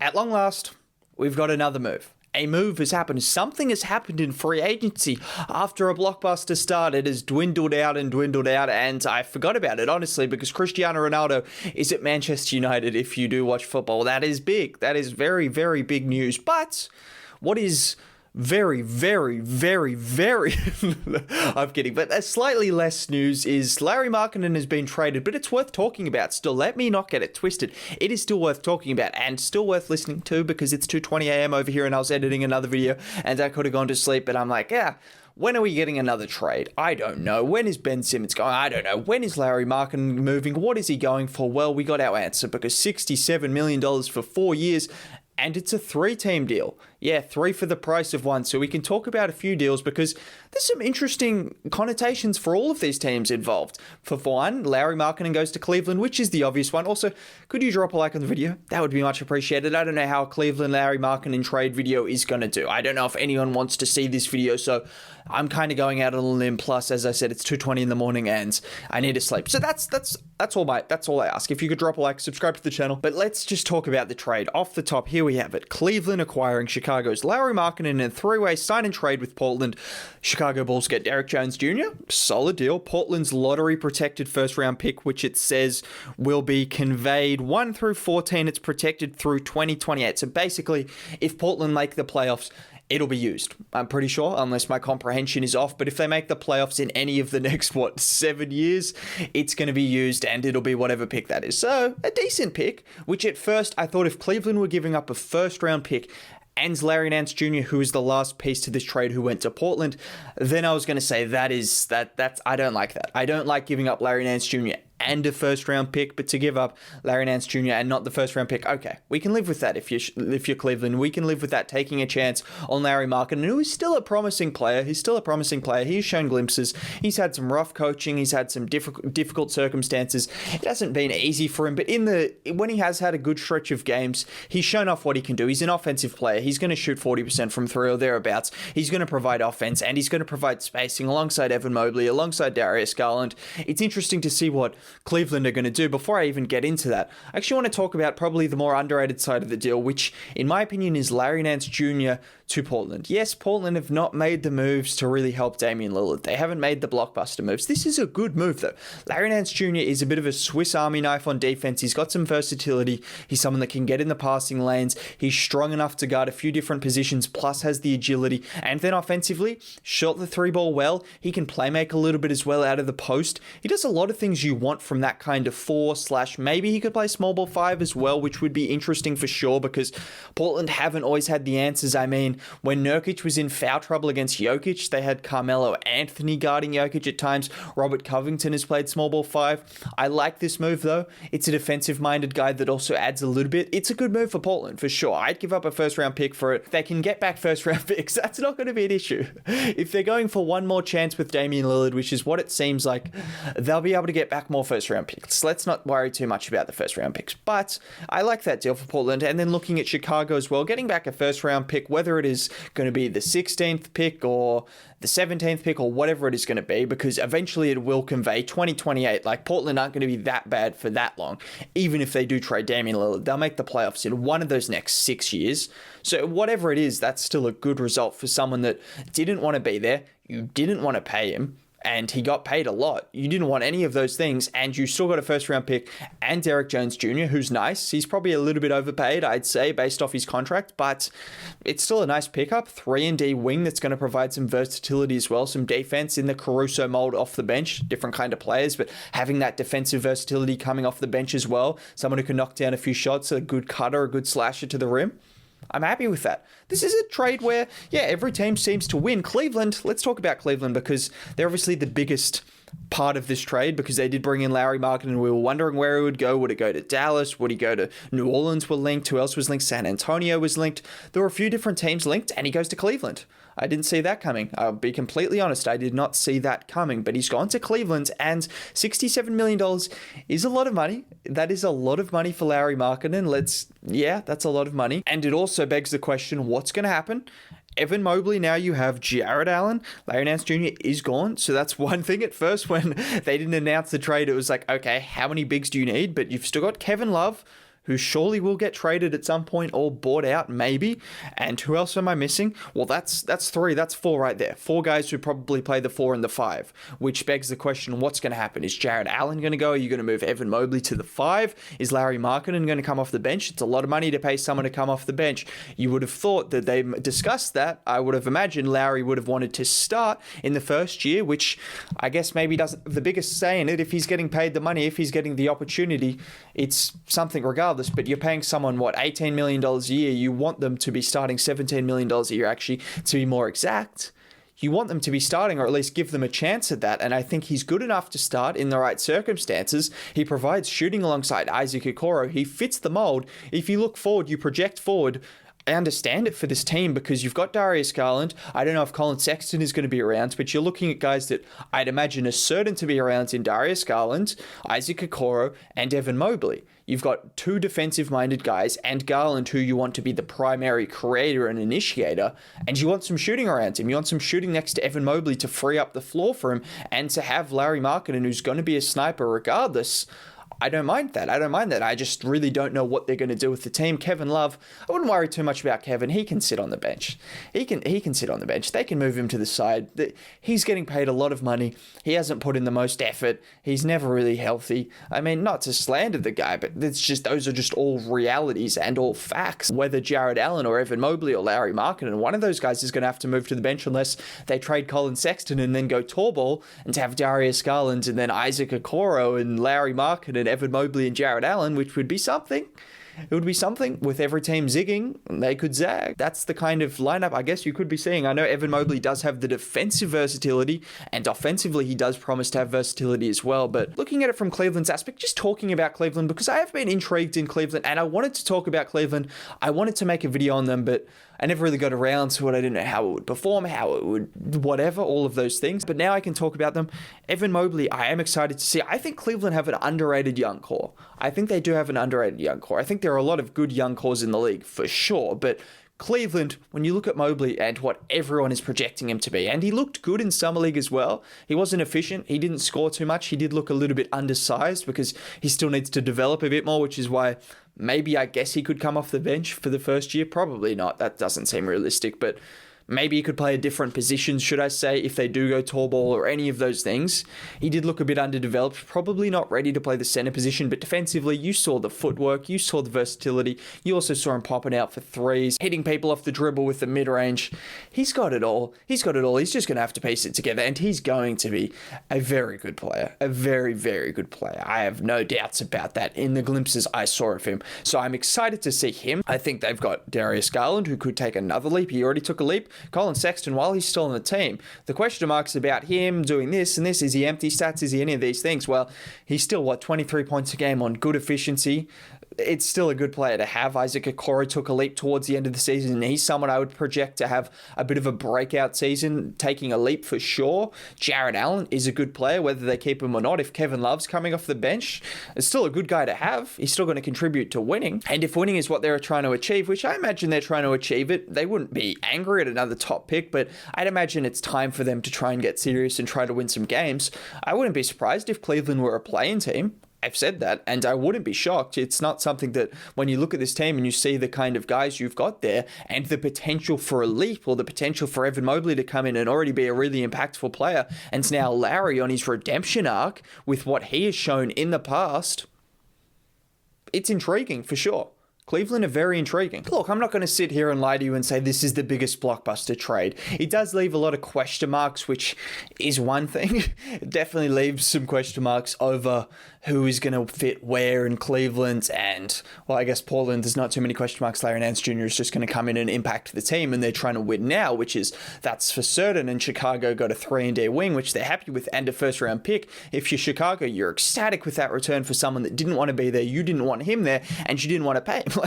At long last, we've got another move. A move has happened. Something has happened in free agency. After a blockbuster start, it has dwindled out, and I forgot about it, honestly, because Cristiano Ronaldo is at Manchester United. If you do watch football, that is big. That is very, very big news. But what is very, very, very, very, I'm kidding, but slightly less news is Lauri Markkanen has been traded, but it's worth talking about still. Let me not get it twisted. It is still worth talking about and still worth listening to because it's 2:20 a.m. over here and I was editing another video and I could have gone to sleep, but I'm like, yeah. When are we getting another trade? I don't know. When is Ben Simmons going? I don't know. When is Lauri Markkanen moving? What is he going for? Well, we got our answer because $67 million for 4 years. And it's a 3-team deal. Yeah, 3 for the price of 1. So we can talk about a few deals because there's some interesting connotations for all of these teams involved. For one, Lauri Markkanen goes to Cleveland, which is the obvious one. Also, could you drop a like on the video? That would be much appreciated. I don't know how a Cleveland Lauri Markkanen trade video is going to do. I don't know if anyone wants to see this video, so I'm kind of going out on a limb. Plus, as I said, it's 2:20 in the morning and I need to sleep. So that's all I ask. If you could drop a like, subscribe to the channel. But let's just talk about the trade. Off the top, here we have it. Cleveland acquiring Chicago's Lauri Markkanen in a 3-way sign and trade with Portland. Chicago Bulls get Derrick Jones Jr. Solid deal. Portland's lottery protected first round pick, which it says will be conveyed 1 through 14. It's protected through 2028. So basically, if Portland make the playoffs, it'll be used. I'm pretty sure, unless my comprehension is off. But if they make the playoffs in any of the next, 7 years, it's going to be used and it'll be whatever pick that is. So a decent pick, which at first I thought if Cleveland were giving up a first round pick and Larry Nance Jr., who is the last piece to this trade who went to Portland, then I was going to say that's I don't like that. I don't like giving up Larry Nance Jr. and a first round pick, but to give up Larry Nance Jr. and not the first round pick, okay, we can live with that. If you're Cleveland, we can live with that, taking a chance on Lauri Markkanen, who is still a promising player. He's shown glimpses. He's had some rough coaching. He's had some difficult circumstances. It hasn't been easy for him, but when he has had a good stretch of games, he's shown off what he can do. He's an offensive player. He's going to shoot 40% from 3 or thereabouts. He's going to provide offense and he's going to provide spacing alongside Evan Mobley, alongside Darius Garland. It's interesting to see what Cleveland are going to do. Before I even get into that, I actually want to talk about probably the more underrated side of the deal, which in my opinion is Larry Nance Jr. to Portland. Yes, Portland have not made the moves to really help Damian Lillard. They haven't made the blockbuster moves. This is a good move though. Larry Nance Jr. is a bit of a Swiss Army knife on defense. He's got some versatility. He's someone that can get in the passing lanes. He's strong enough to guard a few different positions, plus has the agility. And then offensively, shot the 3-ball well. He can play make a little bit as well out of the post. He does a lot of things you want from that kind of 4/ maybe he could play small ball 5 as well, which would be interesting for sure because Portland haven't always had the answers. I mean, when Nurkic was in foul trouble against Jokic, they had Carmelo Anthony guarding Jokic at times. Robert Covington has played small ball 5. I like this move though. It's a defensive-minded guy that also adds a little bit. It's a good move for Portland for sure. I'd give up a first-round pick for it. If they can get back first-round picks, that's not going to be an issue. If they're going for one more chance with Damian Lillard, which is what it seems like, they'll be able to get back more first-round picks. Let's not worry too much about the first-round picks. But I like that deal for Portland. And then looking at Chicago as well, getting back a first-round pick, whether it is going to be the 16th pick or the 17th pick or whatever it is going to be, because eventually it will convey 2028. Like, Portland aren't going to be that bad for that long. Even if they do trade Damian Lillard, they'll make the playoffs in one of those next 6 years. So whatever it is, that's still a good result for someone that didn't want to be there. You didn't want to pay him. And he got paid a lot. You didn't want any of those things, and you still got a first-round pick and Derrick Jones Jr., who's nice. He's probably a little bit overpaid, I'd say, based off his contract, but it's still a nice pickup. 3-and-D wing that's going to provide some versatility as well, some defense in the Caruso mold off the bench, different kind of players, but having that defensive versatility coming off the bench as well, someone who can knock down a few shots, a good cutter, a good slasher to the rim. I'm happy with that. This is a trade where, yeah, every team seems to win. Cleveland, let's talk about Cleveland because they're obviously the biggest part of this trade because they did bring in Lauri Markkanen and we were wondering where he would go. Would it go to Dallas? Would he go to New Orleans? Were linked. Who else was linked? San Antonio was linked. There were a few different teams linked and he goes to Cleveland. I didn't see that coming. I'll be completely honest. I did not see that coming, but he's gone to Cleveland and $67 million is a lot of money. That is a lot of money for Lauri Markkanen. Yeah, that's a lot of money. And it also begs the question, what's going to happen? Evan Mobley, now you have Jared Allen. Larry Nance Jr. is gone. So that's one thing. At first, when they didn't announce the trade, it was like, okay, how many bigs do you need? But you've still got Kevin Love, who surely will get traded at some point or bought out, maybe. And who else am I missing? Well, that's 3, that's 4 right there. 4 guys who probably play the 4 and the 5, which begs the question, what's going to happen? Is Jared Allen going to go? Are you going to move Evan Mobley to the 5? Is Lauri Markkanen going to come off the bench? It's a lot of money to pay someone to come off the bench. You would have thought that they discussed that. I would have imagined Lauri would have wanted to start in the first year, which I guess maybe doesn't have the biggest say in it. If he's getting paid the money, if he's getting the opportunity, it's something regardless. But you're paying someone, $18 million a year. You want them to be starting $17 million a year, actually, to be more exact. You want them to be starting, or at least give them a chance at that. And I think he's good enough to start in the right circumstances. He provides shooting alongside Isaac Okoro. He fits the mold. If you look forward, you project forward, I understand it for this team because you've got Darius Garland. I don't know if Colin Sexton is going to be around, but you're looking at guys that I'd imagine are certain to be around in Darius Garland, Isaac Okoro, and Evan Mobley. You've got 2 defensive-minded guys and Garland, who you want to be the primary creator and initiator, and you want some shooting around him. You want some shooting next to Evan Mobley to free up the floor for him, and to have Lauri Markkanen, who's going to be a sniper regardless. I don't mind that. I just really don't know what they're going to do with the team. Kevin Love, I wouldn't worry too much about Kevin. He can sit on the bench. He can sit on the bench. They can move him to the side. He's getting paid a lot of money. He hasn't put in the most effort. He's never really healthy. I mean, not to slander the guy, but those are just all realities and all facts. Whether Jared Allen or Evan Mobley or Lauri Markkanen, one of those guys is going to have to move to the bench unless they trade Colin Sexton and then go tall and to have Darius Garland and then Isaac Okoro and Lauri Markkanen, Evan Mobley and Jared Allen, which would be something. It would be something. With every team zigging, they could zag. That's the kind of lineup I guess you could be seeing. I know Evan Mobley does have the defensive versatility, and offensively he does promise to have versatility as well. But looking at it from Cleveland's aspect, just talking about Cleveland, because I have been intrigued in Cleveland, and I wanted to talk about Cleveland. I wanted to make a video on them, but I never really got around to it. I didn't know how it would perform, how it would, whatever, all of those things. But now I can talk about them. Evan Mobley, I am excited to see. I think Cleveland have an underrated young core. I think they do have an underrated young core. I think there are a lot of good young cores in the league, for sure. But Cleveland, when you look at Mobley and what everyone is projecting him to be, and he looked good in Summer League as well. He wasn't efficient. He didn't score too much. He did look a little bit undersized because he still needs to develop a bit more, which is why maybe I guess he could come off the bench for the first year. Probably not. That doesn't seem realistic, but maybe he could play a different position, should I say, if they do go tall ball or any of those things. He did look a bit underdeveloped, probably not ready to play the center position, but defensively, you saw the footwork, you saw the versatility, you also saw him popping out for threes, hitting people off the dribble with the mid-range. He's got it all. He's just going to have to piece it together, and he's going to be a very good player, a very, very good player. I have no doubts about that in the glimpses I saw of him. So I'm excited to see him. I think they've got Darius Garland, who could take another leap. He already took a leap. Colin Sexton, while he's still on the team, the question marks about him doing this and this. Is he empty stats? Is he any of these things? Well, he's still, 23 points a game on good efficiency. It's still a good player to have. Isaac Okoro took a leap towards the end of the season, and he's someone I would project to have a bit of a breakout season, taking a leap for sure. Jared Allen is a good player, whether they keep him or not. If Kevin Love's coming off the bench, it's still a good guy to have. He's still going to contribute to winning. And if winning is what they're trying to achieve, which I imagine they're trying to achieve it, they wouldn't be angry at another top pick, but I'd imagine it's time for them to try and get serious and try to win some games. I wouldn't be surprised if Cleveland were a play-in team. I've said that, and I wouldn't be shocked. It's not something that when you look at this team and you see the kind of guys you've got there and the potential for a leap or the potential for Evan Mobley to come in and already be a really impactful player, and now Lauri on his redemption arc with what he has shown in the past, it's intriguing for sure. Cleveland are very intriguing. Look, I'm not going to sit here and lie to you and say this is the biggest blockbuster trade. It does leave a lot of question marks, which is one thing. It definitely leaves some question marks over who is going to fit where in Cleveland. And, well, I guess Portland, there's not too many question marks. Larry Nance Jr. is just going to come in and impact the team, and they're trying to win now, that's for certain. And Chicago got a 3-and-D wing, which they're happy with, and a first-round pick. If you're Chicago, you're ecstatic with that return for someone that didn't want to be there. You didn't want him there, and you didn't want to pay him.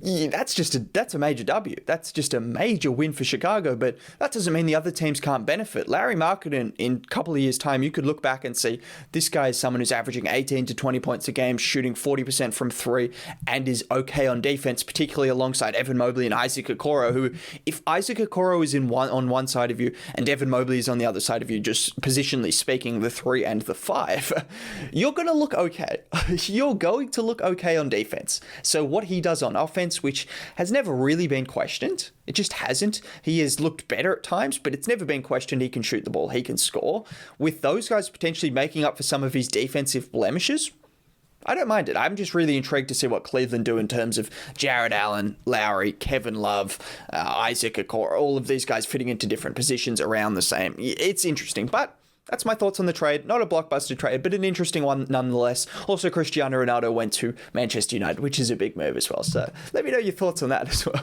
That's a major W. That's just a major win for Chicago, but that doesn't mean the other teams can't benefit. Lauri Markkanen, in a couple of years' time, you could look back and see this guy is someone who's averaging 18 to 20 points a game, shooting 40% from three, and is okay on defense, particularly alongside Evan Mobley and Isaac Okoro, who, if Isaac Okoro is on one side of you and Evan Mobley is on the other side of you, just positionally speaking, the 3 and the 5, you're going to look okay. You're going to look okay on defense. So what he does on offense, which has never really been questioned, it just hasn't. He has looked better at times, but it's never been questioned. He can shoot the ball. He can score. With those guys potentially making up for some of his defensive blemishes, I don't mind it. I'm just really intrigued to see what Cleveland do in terms of Jarrett Allen, Lauri, Kevin Love, Isaac Okoro, all of these guys fitting into different positions around the same. It's interesting, but that's my thoughts on the trade. Not a blockbuster trade, but an interesting one nonetheless. Also, Cristiano Ronaldo went to Manchester United, which is a big move as well. So let me know your thoughts on that as well.